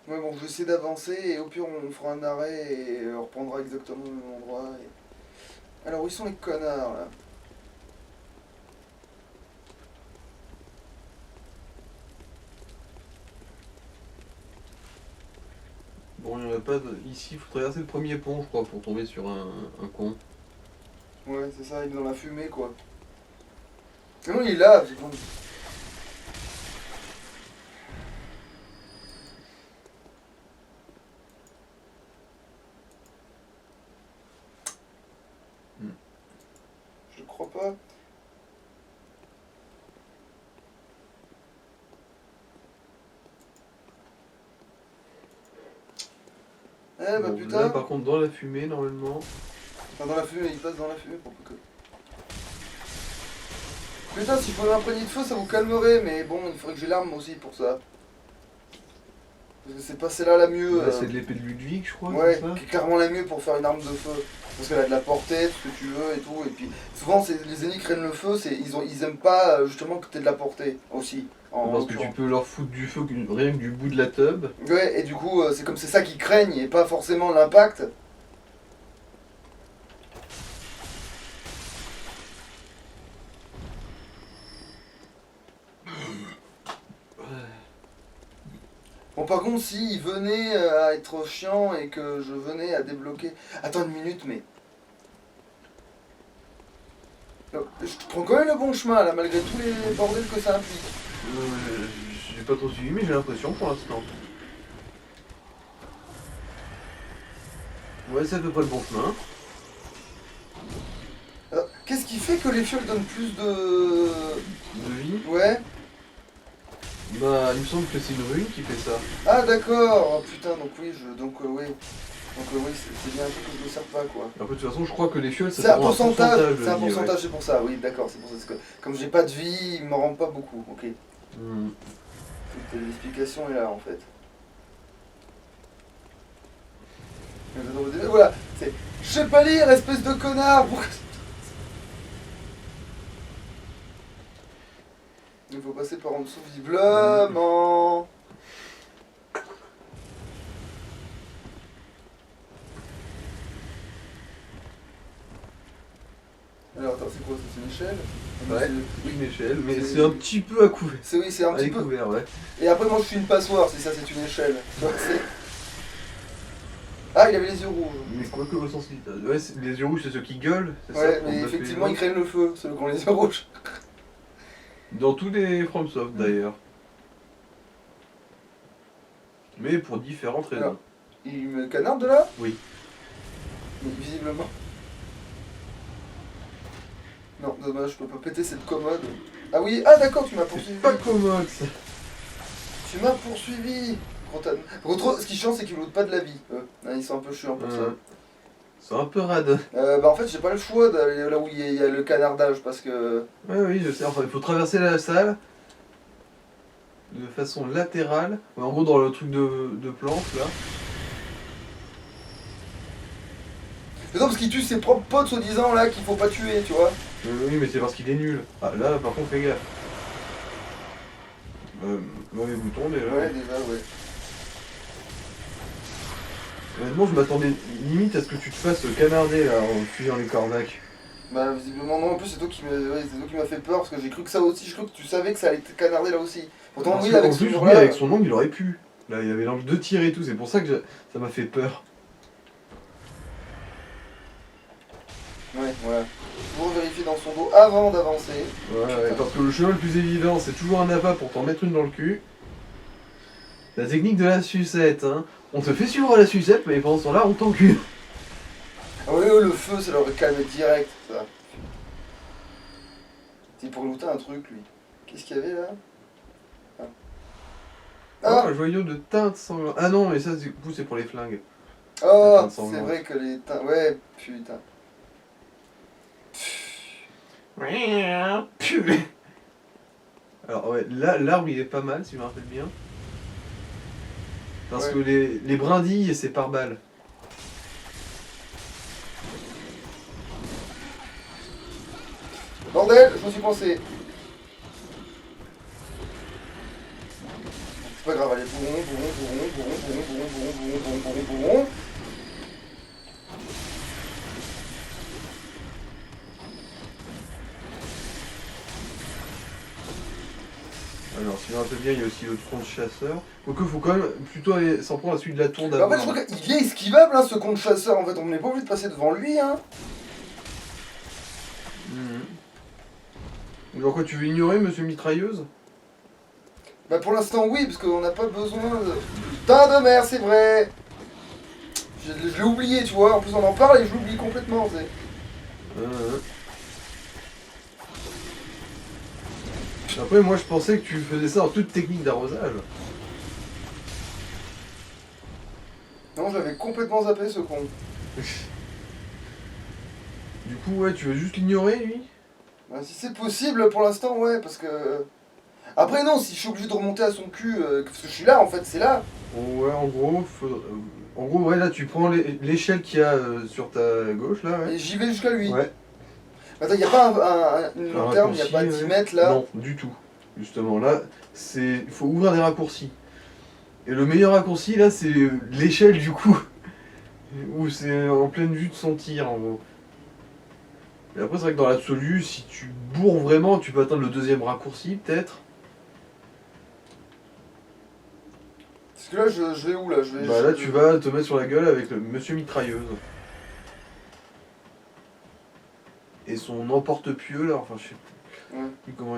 Ouais bon, je vais essayer d'avancer et au pire on fera un arrêt et on reprendra exactement le même endroit. Alors où ils sont les connards là? Bon, il n'y en a pas de... Ici, il faut traverser le premier pont, je crois, pour tomber sur un con. Ouais c'est ça, il est dans la fumée quoi. Mais non il est là, c'est bon. Je crois pas. Eh bah Bon, putain. là, par contre, dans la fumée, normalement... Enfin, dans la fumée, il passe dans la fumée pour peu que... Putain, si je pouvais m'imprégner de feu, ça vous calmerait, mais bon, il faudrait que j'ai l'arme aussi pour ça. Parce que c'est pas celle-là la mieux. Là, c'est de l'épée de Ludwig, je crois, Ouais, c'est ça? qui est clairement la mieux pour faire une arme de feu. Parce qu'elle a de la portée, tout ce que tu veux et tout. Et puis, souvent, les ennemis qui craignent le feu, ils aiment pas justement que t'aies de la portée aussi. Parce que tu peux leur foutre du feu rien que du bout de la tub. Ouais, et du coup, c'est comme c'est ça qu'ils craignent et pas forcément l'impact. Bon, par contre, s'il venait à être chiant et que je venais à débloquer... Attends une minute, mais... Je prends quand même le bon chemin, là, malgré tous les bordels que ça implique. J'ai pas trop suivi, mais j'ai l'impression pour l'instant. Ouais, c'est à peu près le bon chemin. Alors, qu'est-ce qui fait que les fioles donnent plus de... De vie. Ouais. Bah, il me semble que c'est une rune qui fait ça. Ah, d'accord. Oh, putain, donc oui, oui. Donc oui, c'est bien un truc que je me sers pas, quoi. Après, de toute façon, je crois que les fioles, ça C'est un prend pourcentage, de c'est un vie, pourcentage, ouais. c'est pour ça, oui, d'accord, c'est pour ça. Parce que comme j'ai pas de vie, il m'en rend pas beaucoup, ok. Hmm. Toute l'explication est là, en fait. Voilà, c'est... Je sais pas lire, espèce de connard. Il faut passer par en dessous, visiblement. Alors, attends, c'est quoi ça? C'est une échelle? Ouais, Oui, une échelle, mais c'est- c'est un petit peu à couvert. oui, c'est un À petit peu. découvert, ouais. Et après, moi, je suis une passoire, c'est ça, c'est une échelle. Tu vois, Ah, il avait les yeux rouges. Mais quoi que au sens littéral. Ouais, les yeux rouges, c'est ceux qui gueulent, c'est ça? Ouais, pour mais baffer effectivement, les ils autres. craignent le feu, ceux qui ont les yeux rouges. Dans tous les FromSoft d'ailleurs. Mais pour différentes raisons. Alors. Il me canarde de là? Oui. Mais visiblement. Non, dommage, je peux pas péter cette commode. Ah oui, ah d'accord, tu m'as poursuivi. C'est pas commode ça. Tu m'as poursuivi. Par contre, ce qui est chiant, c'est qu'ils lootent pas de la vie. Ils sont un peu chiants pour ça. C'est un peu rade. Bah en fait, j'ai pas le choix d'aller là où il y a le canardage parce que... Ouais, oui, je sais. Enfin, il faut traverser la salle de façon latérale. Ouais, en gros, dans le truc de planche là. Mais non, parce qu'il tue ses propres potes, soi-disant, là, qu'il faut pas tuer, tu vois. Oui, mais c'est parce qu'il est nul. Ah, là, par contre, fais gaffe. Mauvais bouton déjà. Ouais, déjà, ouais. Honnêtement, je m'attendais limite à ce que tu te fasses canarder là en fuyant les cornacs. Bah, visiblement, non, en plus, c'est toi qui m'as fait peur parce que j'ai cru que ça aussi, je cru que tu savais que ça allait te canarder là aussi. Pourtant, Parce oui, que, avec en ce plus, mur-là. lui, avec son angle, il aurait pu. Là, il y avait l'angle de tir et tout, c'est pour ça que ça m'a fait peur. Ouais, voilà. Toujours vérifier dans son dos avant d'avancer. Ouais, parce que le chemin le plus évident, c'est toujours un appât pour t'en mettre une dans le cul. La technique de la sucette, hein. On te fait suivre la sucette, mais pendant ce temps-là, on t'encule. Ah oui, le feu, ça l'aurait calmé direct, ça. C'est pour looter un truc, lui. Qu'est-ce qu'il y avait, là? Ah, un joyau de teinte sanglante. Ah non, mais ça, du coup, c'est pour les flingues. Oh, teinte c'est sanglante. vrai que les teintes... Ouais, putain. Alors ouais, là, l'arbre il est pas mal si je me rappelle bien. Parce Ouais. que les brindilles c'est par balle. Bordel, je me suis pensé. C'est pas grave, allez, bourron, bourron, bourron, bourron, bourron, bourron, bourron, bourron, bourron, bourron, bourron. Alors si je me rappelle bien, il y a aussi le tronc de chasseur. Donc il faut quand même plutôt aller s'en prendre à celui de la tour En d'abord. fait, je crois qu'il est esquivable, hein, ce con de chasseur. En fait, on n'est pas obligé de passer devant lui, hein. Genre quoi, tu veux ignorer monsieur mitrailleuse? Bah, pour l'instant, oui, parce qu'on n'a pas besoin de... Putain de merde, c'est vrai. Je l'ai oublié, tu vois. En plus, on en parle et je l'oublie complètement, tu sais. Après, moi je pensais que tu faisais ça en toute technique d'arrosage. Non, j'avais complètement zappé ce con. Du coup, ouais, tu veux juste l'ignorer lui? Bah, si c'est possible, pour l'instant, ouais, parce que... Après, non, si je suis obligé de remonter à son cul, parce que je suis là, en fait, c'est là. Ouais, en gros, en gros, ouais, là tu prends l'échelle qu'il y a sur ta gauche là, ouais. Et j'y vais jusqu'à lui. Ouais. Attends, y a pas une Un lanterne, y a raccourci, pas 10 ouais. mètres, là. Non, du tout. Justement, là, il faut ouvrir des raccourcis. Et le meilleur raccourci, là, c'est l'échelle, du coup. Où c'est en pleine vue de son tir, en gros. Et après, c'est vrai que dans l'absolu, si tu bourres vraiment, tu peux atteindre le deuxième raccourci, peut-être. Parce que là, je vais où, là Bah là, tu vas te mettre sur la gueule avec le monsieur mitrailleuse. Et son emporte-pieux, là, enfin, je sais plus comment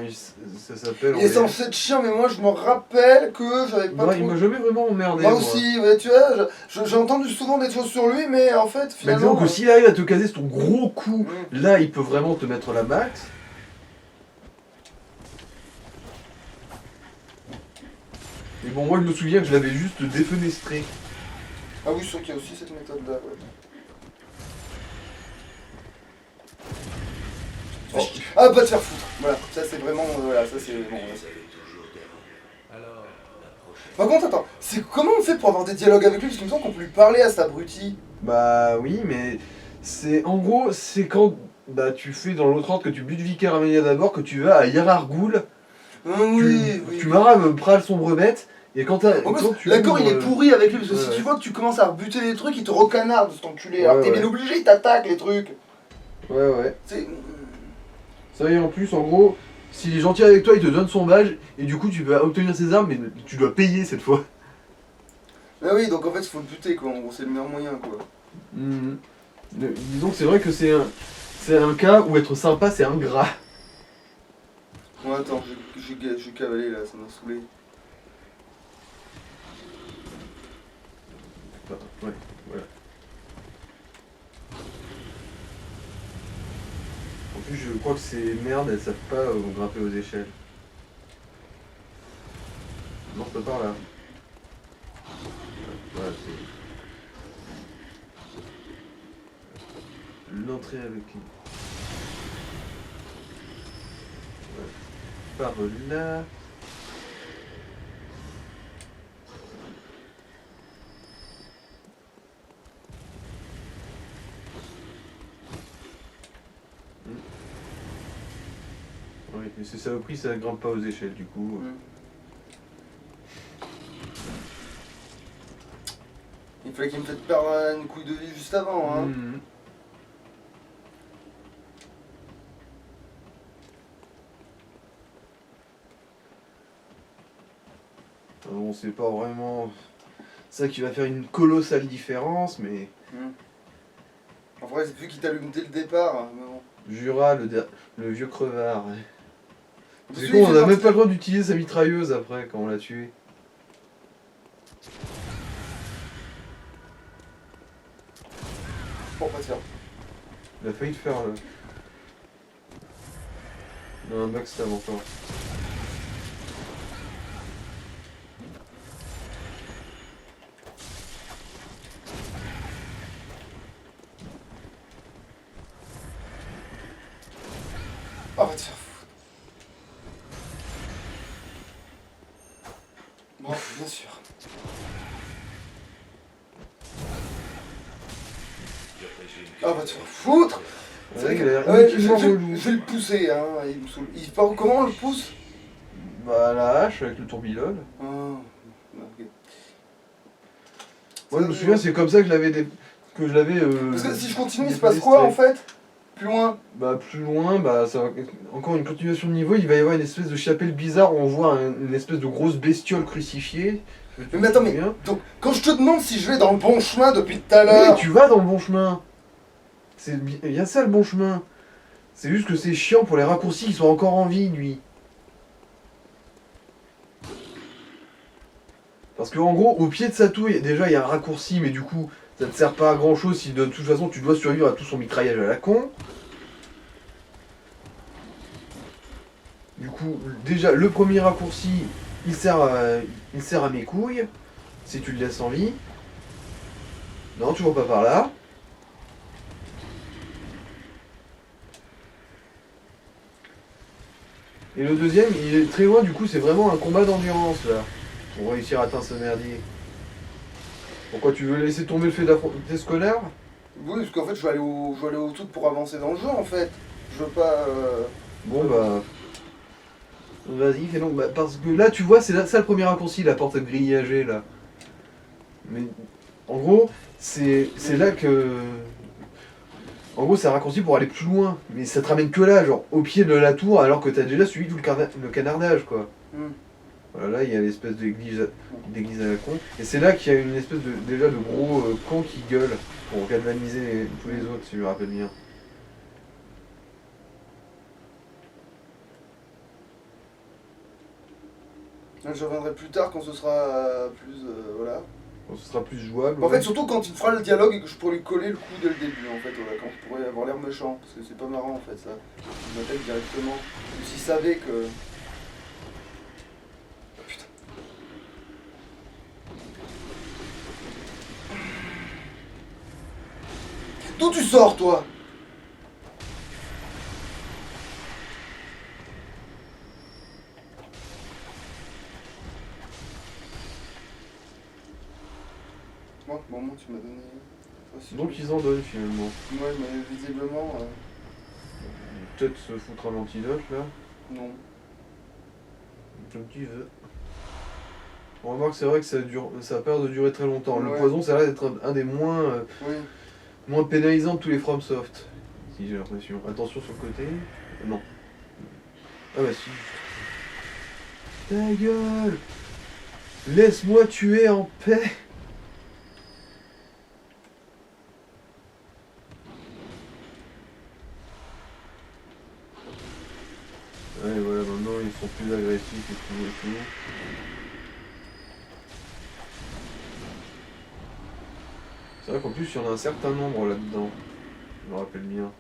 ça s'appelle. Il est censé être chiant, mais moi, je me rappelle que j'avais pas Non, trop... il m'a jamais vraiment emmerdé. Moi aussi, ouais, tu vois, j'ai entendu souvent des choses sur lui, mais en fait, Mais finalement... disons que s'il arrive à te caser son gros coup, Mm. là, il peut vraiment te mettre la max. Et bon, moi, je me souviens que je l'avais juste défenestré. Ah oui, je sûr qu'il y a aussi cette méthode-là, ouais. Oh. Ah, pas te faire foutre. Voilà, ça c'est vraiment... voilà, ça c'est... Bon, ouais. Par contre, attends, comment on fait pour avoir des dialogues avec lui? Parce qu'il me semble qu'on peut lui parler à cet abruti. Bah oui, mais c'est en gros, c'est quand bah, tu fais dans l'autre ordre que tu butes Vicaire Amélia d'abord, que tu vas à Yarargoul, Oui. tu maraves Pral Sombremet, et quand t'as. En plus, quand tu l'accord il ouvres, est pourri avec lui, parce que ouais, si ouais. tu vois que tu commences à rebuter des trucs, il te recanarde cet enculé. Ouais, Alors t'es ouais. bien obligé, il t'attaque les trucs. Ouais. C'est... Ça y est, en plus, en gros, s'il est gentil avec toi, il te donne son badge, et du coup, tu vas obtenir ses armes, mais tu dois payer cette fois. Ah oui, donc en fait il faut le buter quoi, en gros, c'est le meilleur moyen quoi. Disons que c'est vrai que c'est un cas où être sympa, c'est ingrat. Bon attends, j'ai cavalé là, ça m'a saoulé. Ouais, voilà. En plus, je crois que ces merdes, elles savent pas grimper aux échelles. Non, c'est pas par là. Voilà, c'est l'entrée avec une... Par là. Oui, mais ces saloperies, ça grimpe pas aux échelles du coup. Il fallait qu'il me fasse perdre une couille de vie juste avant, hein. Bon, c'est pas vraiment ça qui va faire une colossale différence, mais... En vrai, vu qu'il t'allume dès le départ, mais bon. Jura, le vieux crevard. C'est Celui, con, il on fait a même partie- pas le droit d'utiliser sa mitrailleuse après, quand on l'a tué. Bon, bah tiens. Il a failli te faire le... Non, un backstab encore. Ah bah tiens. Bon, bien sûr. Ah bah tu vas foutre. C'est vrai Ouais, que- il a l'air ouais, inutilement relou. je vais le pousser, hein, il me saoule. Comment on le pousse? Bah, la hache avec le tourbillon. Ah, ok. Moi, je me souviens, c'est comme ça que je l'avais... Que je l'avais... Parce que si je continue, il se passe quoi en fait? Plus loin? Bah, plus loin, bah, ça va... Encore une continuation de niveau, il va y avoir une espèce de chapelle bizarre où on voit une espèce de grosse bestiole crucifiée. Mais attends, mais donc, quand je te demande si je vais dans le bon chemin depuis tout à l'heure. Oui, tu vas dans le bon chemin. Il y a ça le bon chemin. C'est juste que c'est chiant pour les raccourcis qui sont encore en vie, lui. Parce qu'en gros, au pied de sa tour, déjà il y a un raccourci, mais du coup, ça ne te sert pas à grand chose si de toute façon tu dois survivre à tout son mitraillage à la con. Du coup, déjà, le premier raccourci, il sert à mes couilles, si tu le laisses en vie. Non, toujours pas par là. Et le deuxième, il est très loin, du coup, c'est vraiment un combat d'endurance, là. Pour réussir à atteindre ce merdier. Pourquoi tu veux laisser tomber le fait d'affronter scolaire? Oui, parce qu'en fait, je vais aller au truc pour avancer dans le jeu en fait. Je veux pas. Bon, bah... Vas-y, fais donc. Bah, parce que là, tu vois, c'est ça le premier raccourci, la porte grillagée, là. Mais, en gros, c'est là que... En gros, c'est un raccourci pour aller plus loin. Mais ça te ramène que là, genre, au pied de la tour, alors que t'as déjà suivi tout le canardage, quoi. Voilà, là, il y a l'espèce d'église à la con. Et c'est là qu'il y a une espèce de, déjà de gros con qui gueule pour galvaniser tous les autres, si je me rappelle bien. Je reviendrai plus tard quand ce sera plus. Voilà. Bon, ce sera plus jouable. En fait, surtout quand il fera le dialogue et que je pourrai lui coller le coup dès le début, en fait, voilà, quand je pourrais avoir l'air méchant, parce que c'est pas marrant en fait ça. Il m'attaque directement. Comme s'il savait que. Ah, putain. D'où tu sors toi? Moi, moment tu m'as donné. Donc ils en donnent finalement. Ouais, mais visiblement. Peut-être se foutre un antidote là. Non. Comme tu veux. On remarque c'est vrai que ça a peur de durer très longtemps. Le Ouais. poison ça a l'air d'être un des moins, Oui. moins pénalisants de tous les FromSoft. Si j'ai l'impression. Attention sur le côté. Non. Ah bah si. Ta gueule! Laisse-moi tuer en paix! Ouais, voilà, maintenant ils sont plus agressifs et tout et tout. C'est vrai qu'en plus il y en a un certain nombre là-dedans. Je me rappelle bien.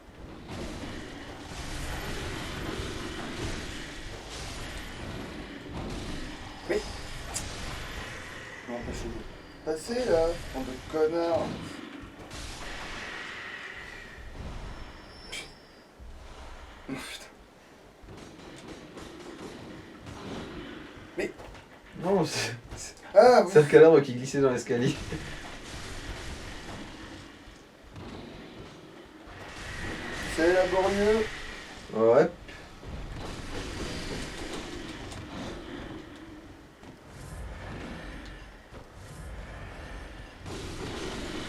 Passez là, bande de connards. Oh, putain. Non, c'est Ah oui. un cadavre qui glissait dans l'escalier. C'est laborieux. Ouais.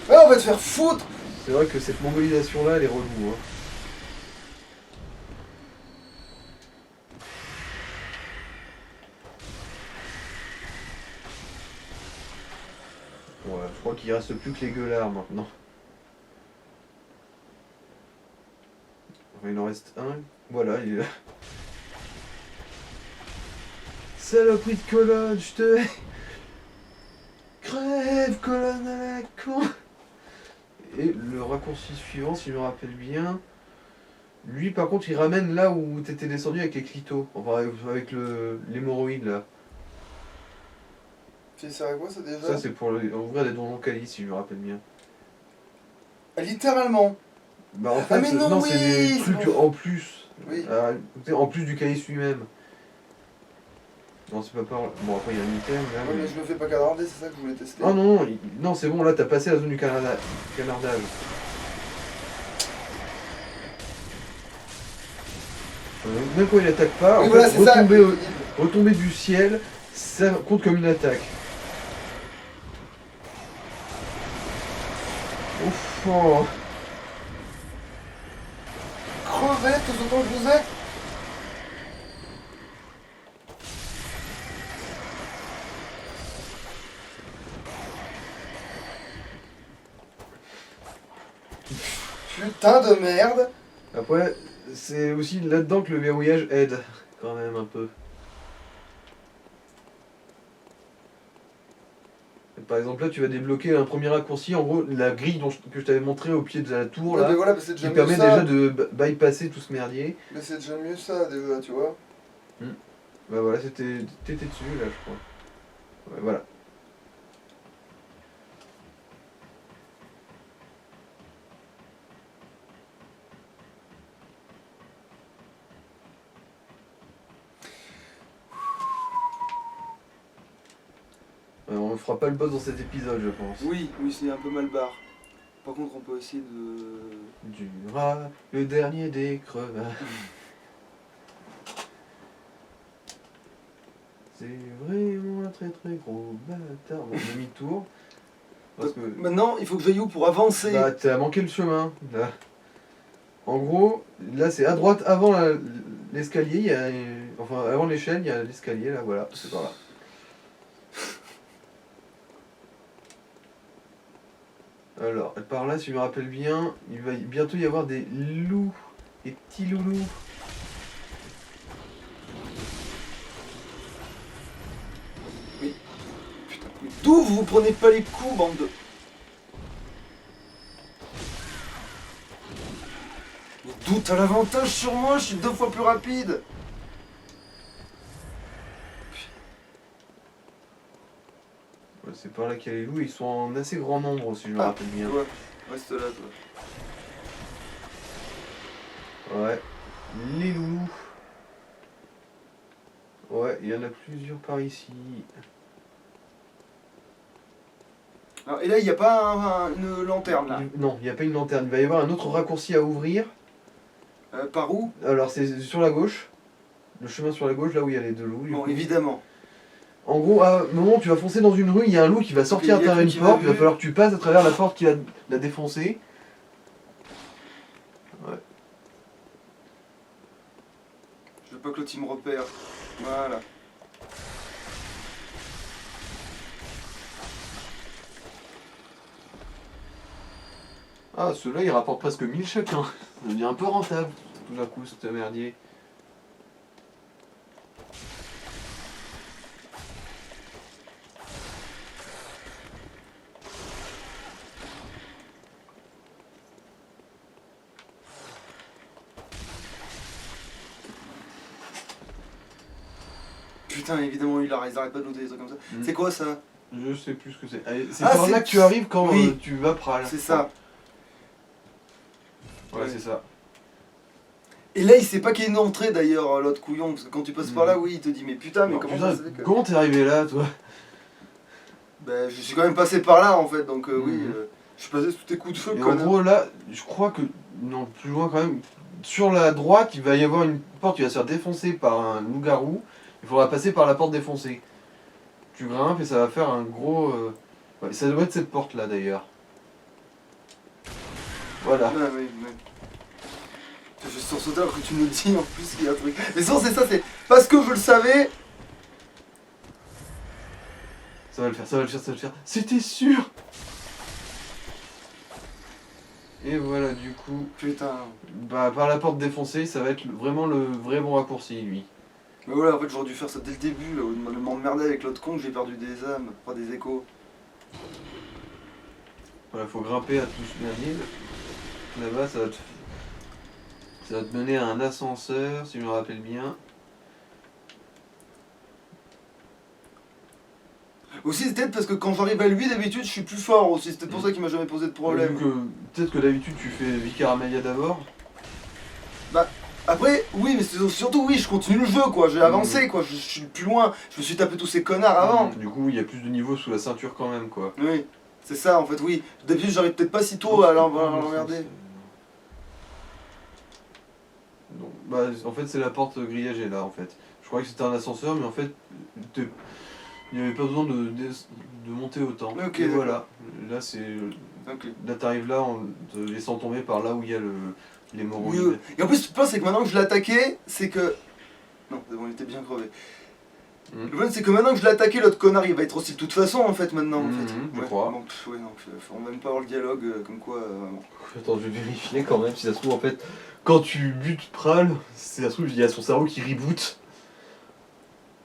Ah, on va te faire foutre. C'est vrai que cette mongolisation là elle est relou. Hein. Ouais, je crois qu'il reste plus que les gueulards maintenant. Enfin, il en reste un. Voilà, il est là. Saloperie de colonne, je te hais. Crève, colonne à la con. Et le raccourci suivant, si je me rappelle bien, lui par contre il ramène là où t'étais descendu avec les clitos, enfin avec l'hémorroïde là. Ça sert à quoi ça déjà? Ça c'est pour ouvrir des donjons calices si je me rappelle bien. Ah, littéralement. Bah en fait, mais non, non, c'est des oui, trucs c'est bon. en plus. Oui. En plus du calice lui-même. Non, c'est pas par là. Bon, après il y a un item là. Ouais, mais je me fais pas canarder, c'est ça que je voulais tester. Ah non, non, non, c'est bon, là t'as passé la zone du canardage. Même quand il attaque pas, Oui, en voilà, fait, c'est ça. retomber du ciel, ça compte comme une attaque. Ouf, oh. Crevette, autant que vous êtes. Putain de merde. Après, c'est aussi là-dedans que le verrouillage aide, quand même un peu. Par exemple, là, tu vas débloquer un premier raccourci, en gros, la grille que je t'avais montré au pied de la tour, Ouais, là, mais voilà, c'est qui déjà mieux permet ça. déjà de bypasser tout ce merdier. Mais c'est déjà mieux ça, déjà, tu vois. Bah voilà, t'étais dessus, là, je crois. Ouais, voilà. On ne fera pas le boss dans cet épisode, je pense. Oui, oui, c'est un peu mal barre. Par contre, on peut essayer de... Du rat, le dernier des crevards. C'est vraiment un très très gros bâtard. Bon, demi-tour. Parce que... Maintenant, il faut que j'aille où pour avancer? Bah, t'as manqué le chemin, là. En gros, là c'est à droite avant l'escalier, il y a... Enfin, avant l'échelle, il y a l'escalier, là, voilà, c'est par là. Alors, par là, si je me rappelle bien, il va bientôt y avoir des loups, des petits loulous. Oui. Putain, mais d'où vous prenez pas les coups, bande de... Mais d'où t'as l'avantage sur moi? Je suis 2 fois plus rapide. Ouais, c'est par là qu'il y a les loups, ils sont en assez grand nombre, si je me rappelle bien. Toi, reste là, toi. Ouais, les loulous. Ouais, il y en a plusieurs par ici. Alors, et là, il n'y a pas une lanterne, là. Non, il n'y a pas une lanterne. Il va y avoir un autre raccourci à ouvrir. Par où? Alors, c'est sur la gauche. Le chemin sur la gauche, là où il y a les deux loups. Bon, évidemment. En gros, à un moment, tu vas foncer dans une rue, il y a un loup qui va sortir à travers une porte. Il va falloir que tu passes à travers la porte qu'il a défoncée. Ouais. Je veux pas que l'autre il me repère. Voilà. Ah, ceux-là, ils rapportent presque 1000 chacun. Ça devient un peu rentable, tout d'un coup, ce merdier. Putain, évidemment, ils arrêtent pas de noter des trucs comme ça. C'est quoi ça? Je sais plus ce que c'est. Allez, c'est Ah, par c'est- là que tu arrives quand oui. tu vas Pral. C'est ça. Voilà, Ouais. c'est ça. Et là, il sait pas qu'il y a une entrée d'ailleurs, l'autre couillon, parce que quand tu passes par là, oui, il te dit, mais putain, mais Non, comment putain, ça se fait que. comment t'es arrivé là, toi? Ben, je suis quand même passé par là en fait, donc oui, Mhm. je suis passé sous tes coups de feu, Et en connard. gros, là, je crois que. Non, plus loin quand même. Sur la droite, il va y avoir une porte qui va se faire défoncer par un loup-garou. Il faudra passer par la porte défoncée. Tu grimpes et ça va faire un gros. Ouais, ça doit être cette porte là d'ailleurs. Voilà. Ouais, oui, ouais. Je suis sursauté alors que tu me le dis en plus qu'il y a un truc. Mais sinon, c'est ça, c'est parce que je le savais. Ça va le faire, ça va le faire, ça va le faire. C'était sûr! Et voilà, du coup, Putain. bah, par la porte défoncée, ça va être vraiment le vrai bon raccourci, lui. Mais voilà, en fait, j'aurais dû faire ça dès le début, là, au lieu de m'emmerder avec l'autre con que j'ai perdu des âmes, pas des échos. Voilà, faut grimper à tout ce dernier. Là-bas, ça va te mener à un ascenseur, si je me rappelle bien. Aussi, c'est peut-être parce que quand j'arrive à lui, d'habitude, je suis plus fort aussi. C'est peut-être pour ça qu'il m'a jamais posé de problème. Vu que peut-être que d'habitude tu fais Vicaramelia d'abord. Après, oui, mais c'est surtout, oui, je continue le jeu, quoi. J'ai avancé, quoi. Je suis plus loin. Je me suis tapé tous ces connards avant. Du coup, il y a plus de niveaux sous la ceinture quand même, quoi. Oui, c'est ça, en fait, oui. D'habitude, j'arrive peut-être pas si tôt à l'emmerder. Donc, bah, en fait, c'est la porte grillagée là, en fait. Je croyais que c'était un ascenseur, mais en fait, il n'y avait pas besoin de monter autant. Ok, Et d'accord. voilà, là, Ok. là t'arrives là en te laissant tomber par là où il y a Oui, l'hémorroïde. et en plus, le problème, c'est que maintenant que je l'ai attaqué, c'est que. Non, c'est bon, il était bien crevé. Mhm. Le problème, c'est que maintenant que je l'ai attaqué, l'autre connard, il va être aussi de toute façon, en fait, maintenant. En Mhm, fait. je crois. Bon, ouais, non, on va même pas avoir le dialogue, comme quoi. Vraiment. Attends, je vais vérifier quand même si ça se trouve en fait. Quand tu butes Pral, si ça se trouve, il y a son cerveau qui reboot.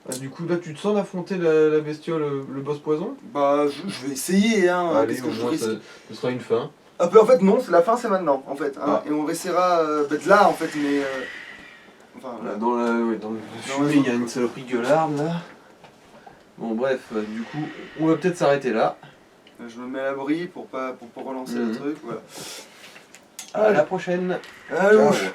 Ah, du coup, là, tu te sens d'affronter la bestiole, le boss poison? Bah, je vais essayer, hein. Allez, Qu'est-ce au que je moins, risque. ce sera une fin. Ah, bah, en fait, non, c'est la fin, c'est maintenant, en fait. Hein, Ah. Et on essaiera d'être là, en fait, mais. Enfin, Voilà, là. dans le fumée, il y a une saloperie gueularde là. Bon, bref, du coup, on va peut-être s'arrêter là. Je me mets à l'abri pour pas relancer le Mhm. truc, voilà. À la prochaine. Allô. Ciao.